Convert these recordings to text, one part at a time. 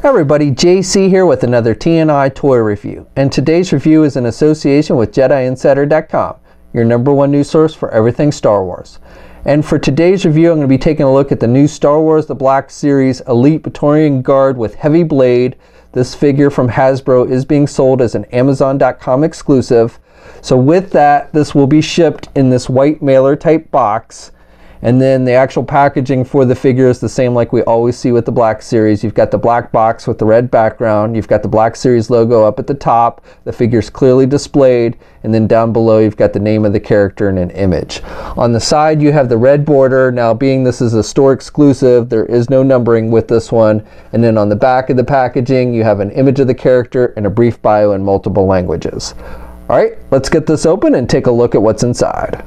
Hi everybody, JC here with another TNI toy review, and today's review is in association with JediInsider.com, your #1 news source for everything Star Wars. And for today's review, I'm going to be taking a look at the new Star Wars The Black Series Elite Praetorian Guard with Heavy Blade. This figure from Hasbro is being sold as an Amazon.com exclusive. So with that, this will be shipped in this white mailer type box. And then the actual packaging for the figure is the same like we always see with the Black Series. You've got the black box with the red background. You've got the Black Series logo up at the top. The figure's clearly displayed. And then down below, you've got the name of the character and an image. On the side, you have the red border. Now, being this is a store exclusive, there is no numbering with this one. And then on the back of the packaging, you have an image of the character and a brief bio in multiple languages. All right, let's get this open and take a look at what's inside.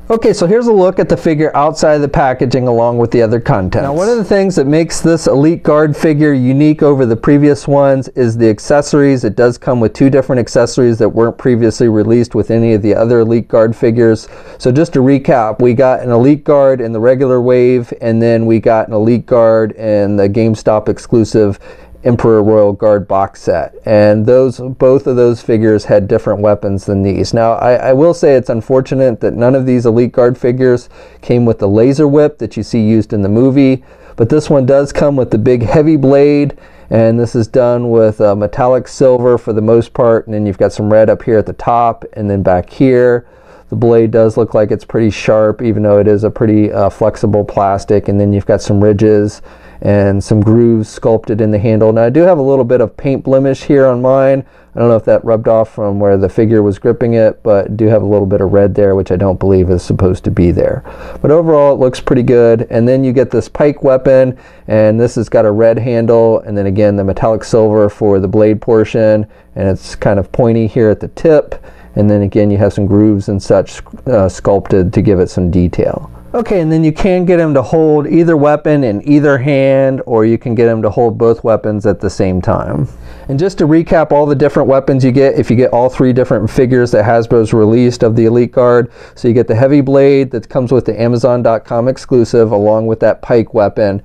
Okay, so here's a look at the figure outside of the packaging along with the other contents. Now, one of the things that makes this Elite Guard figure unique over the previous ones is the accessories. It does come with 2 different accessories that weren't previously released with any of the other Elite Guard figures. So just to recap, we got an Elite Guard in the regular wave, and then we got an Elite Guard in the GameStop exclusive Emperor Royal Guard box set, and both of those figures had different weapons than these. Now I will say it's unfortunate that none of these Elite Guard figures came with the laser whip that you see used in the movie, but this one does come with the big heavy blade, and this is done with metallic silver for the most part, and then you've got some red up here at the top, and then back here the blade does look like it's pretty sharp, even though it is a pretty flexible plastic, and then you've got some ridges and some grooves sculpted in the handle. Now I do have a little bit of paint blemish here on mine. I don't know if that rubbed off from where the figure was gripping it, but I do have a little bit of red there, which I don't believe is supposed to be there. But overall, it looks pretty good. And then you get this Pike Weapon, and this has got a red handle, and then again the metallic silver for the blade portion, and it's kind of pointy here at the tip. And then again, you have some grooves and such sculpted to give it some detail. Okay, and then you can get him to hold either weapon in either hand, or you can get him to hold both weapons at the same time. And just to recap all the different weapons you get, if you get all 3 different figures that Hasbro's released of the Elite Guard, so you get the heavy blade that comes with the Amazon.com exclusive along with that Pike Weapon.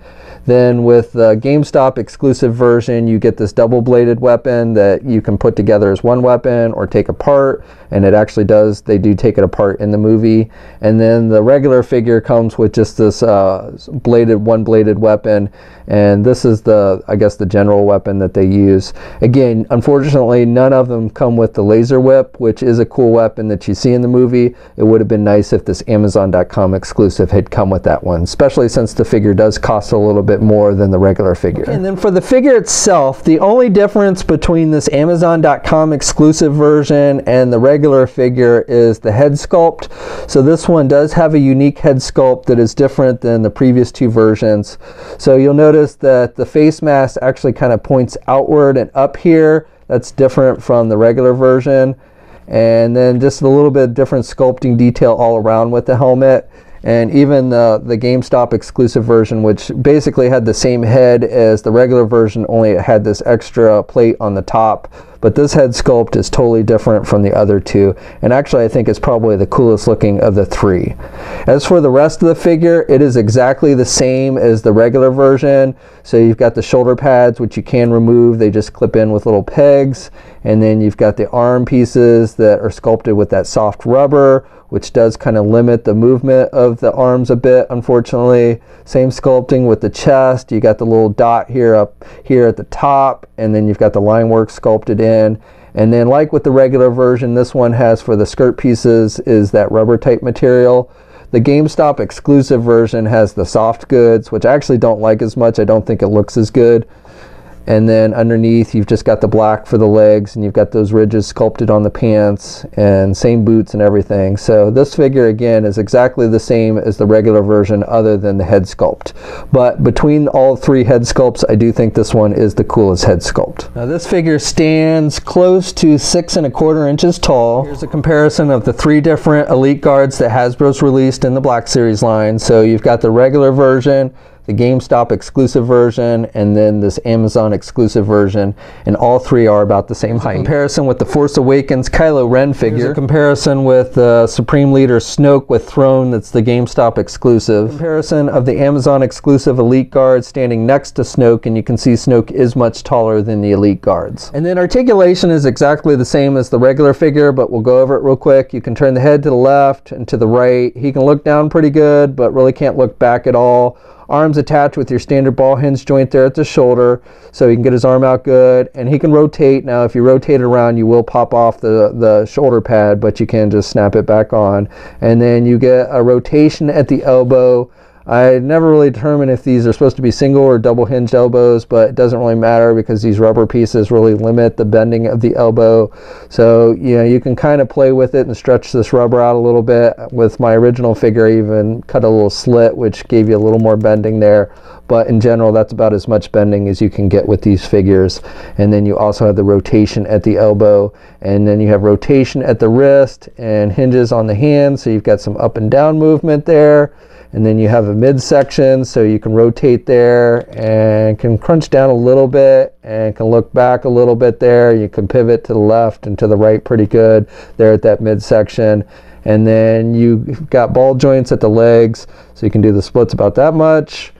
Then with the GameStop exclusive version, you get this double-bladed weapon that you can put together as one weapon or take apart, and it actually does, they do take it apart in the movie. And then the regular figure comes with just this one-bladed weapon, and this is I guess the general weapon that they use. Again, unfortunately, none of them come with the laser whip, which is a cool weapon that you see in the movie. It would have been nice if this Amazon.com exclusive had come with that one, especially since the figure does cost a little bit more than the regular figure. Okay, and then for the figure itself, the only difference between this Amazon.com exclusive version and the regular figure is the head sculpt. So this one does have a unique head sculpt that is different than the previous 2 versions. So you'll notice that the face mask actually kind of points outward and up here. That's different from the regular version. And then just a little bit different sculpting detail all around with the helmet. And even the GameStop exclusive version, which basically had the same head as the regular version, only it had this extra plate on the top. But this head sculpt is totally different from the other 2. And actually, I think it's probably the coolest looking of the 3. As for the rest of the figure, it is exactly the same as the regular version. So you've got the shoulder pads, which you can remove. They just clip in with little pegs. And then you've got the arm pieces that are sculpted with that soft rubber, which does kind of limit the movement of the arms a bit, unfortunately. Same sculpting with the chest. You got the little dot here up here at the top, and then you've got the line work sculpted in. And then like with the regular version, this one has for the skirt pieces is that rubber type material. The GameStop exclusive version has the soft goods, which I actually don't like as much. I don't think it looks as good. And then underneath, you've just got the black for the legs, and you've got those ridges sculpted on the pants, and same boots and everything. So this figure, again, is exactly the same as the regular version other than the head sculpt. But between all 3 head sculpts, I do think this one is the coolest head sculpt. Now this figure stands close to 6 1/4 inches tall. Here's a comparison of the 3 different Elite Guards that Hasbro's released in the Black Series line. So you've got the regular version, the GameStop exclusive version, and then this Amazon exclusive version, and all three are about the same height. Comparison with the Force Awakens Kylo Ren figure. Here's a comparison with Supreme Leader Snoke with Throne, that's the GameStop exclusive. Comparison of the Amazon exclusive Elite Guard standing next to Snoke, and you can see Snoke is much taller than the Elite Guards. And then articulation is exactly the same as the regular figure, but we'll go over it real quick. You can turn the head to the left and to the right. He can look down pretty good, but really can't look back at all. Arms attached with your standard ball hinge joint there at the shoulder, so he can get his arm out good, and he can rotate. Now if you rotate it around, you will pop off the shoulder pad, but you can just snap it back on. And then you get a rotation at the elbow. I never really determined if these are supposed to be single or double hinged elbows, but it doesn't really matter because these rubber pieces really limit the bending of the elbow. So you can kind of play with it and stretch this rubber out a little bit. With my original figure, I even cut a little slit, which gave you a little more bending there. But in general, that's about as much bending as you can get with these figures. And then you also have the rotation at the elbow, and then you have rotation at the wrist and hinges on the hand, so you've got some up and down movement there. And then you have a midsection, so you can rotate there and can crunch down a little bit and can look back a little bit there. You can pivot to the left and to the right pretty good there at that midsection. And then you've got ball joints at the legs, so you can do the splits about that much.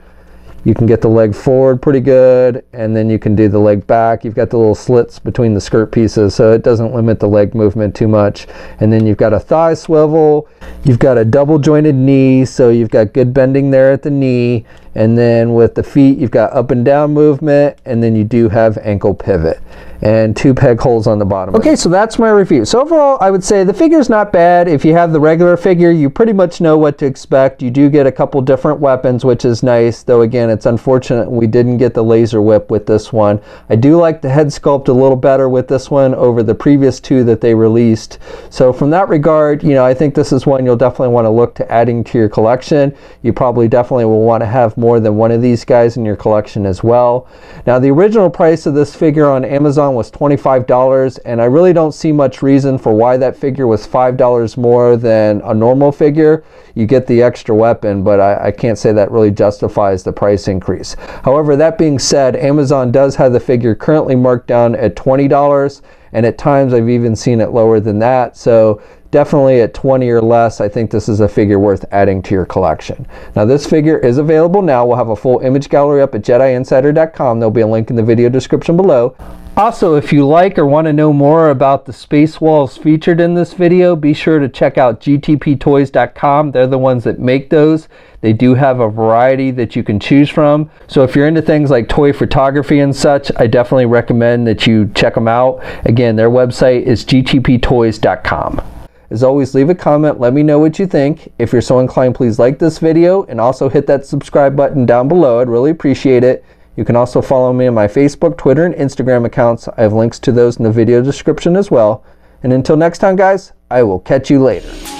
You can get the leg forward pretty good, and then you can do the leg back. You've got the little slits between the skirt pieces, so it doesn't limit the leg movement too much. And then you've got a thigh swivel. You've got a double jointed knee, so you've got good bending there at the knee. And then with the feet, you've got up and down movement, and then you do have ankle pivot and 2 peg holes on the bottom. Okay, so that's my review. So overall, I would say the figure's not bad. If you have the regular figure, you pretty much know what to expect. You do get a couple different weapons, which is nice, though again, it's unfortunate we didn't get the laser whip with this one. I do like the head sculpt a little better with this one over the previous 2 that they released. So from that regard, I think this is one you'll definitely want to look to adding to your collection. You probably definitely will want to have more than one of these guys in your collection as well. Now, the original price of this figure on Amazon was $25, and I really don't see much reason for why that figure was $5 more than a normal figure. You get the extra weapon, but I can't say that really justifies the price increase. However, that being said, Amazon does have the figure currently marked down at $20, and at times I've even seen it lower than that. So definitely at 20 or less, I think this is a figure worth adding to your collection. Now, this figure is available now. We'll have a full image gallery up at JediInsider.com. There'll be a link in the video description below. Also, if you like or want to know more about the space walls featured in this video, be sure to check out gtptoys.com. They're the ones that make those. They do have a variety that you can choose from. So if you're into things like toy photography and such, I definitely recommend that you check them out. Again, their website is gtptoys.com. As always, leave a comment, let me know what you think. If you're so inclined, please like this video and also hit that subscribe button down below. I'd really appreciate it. You can also follow me on my Facebook, Twitter, and Instagram accounts. I have links to those in the video description as well. And until next time, guys, I will catch you later.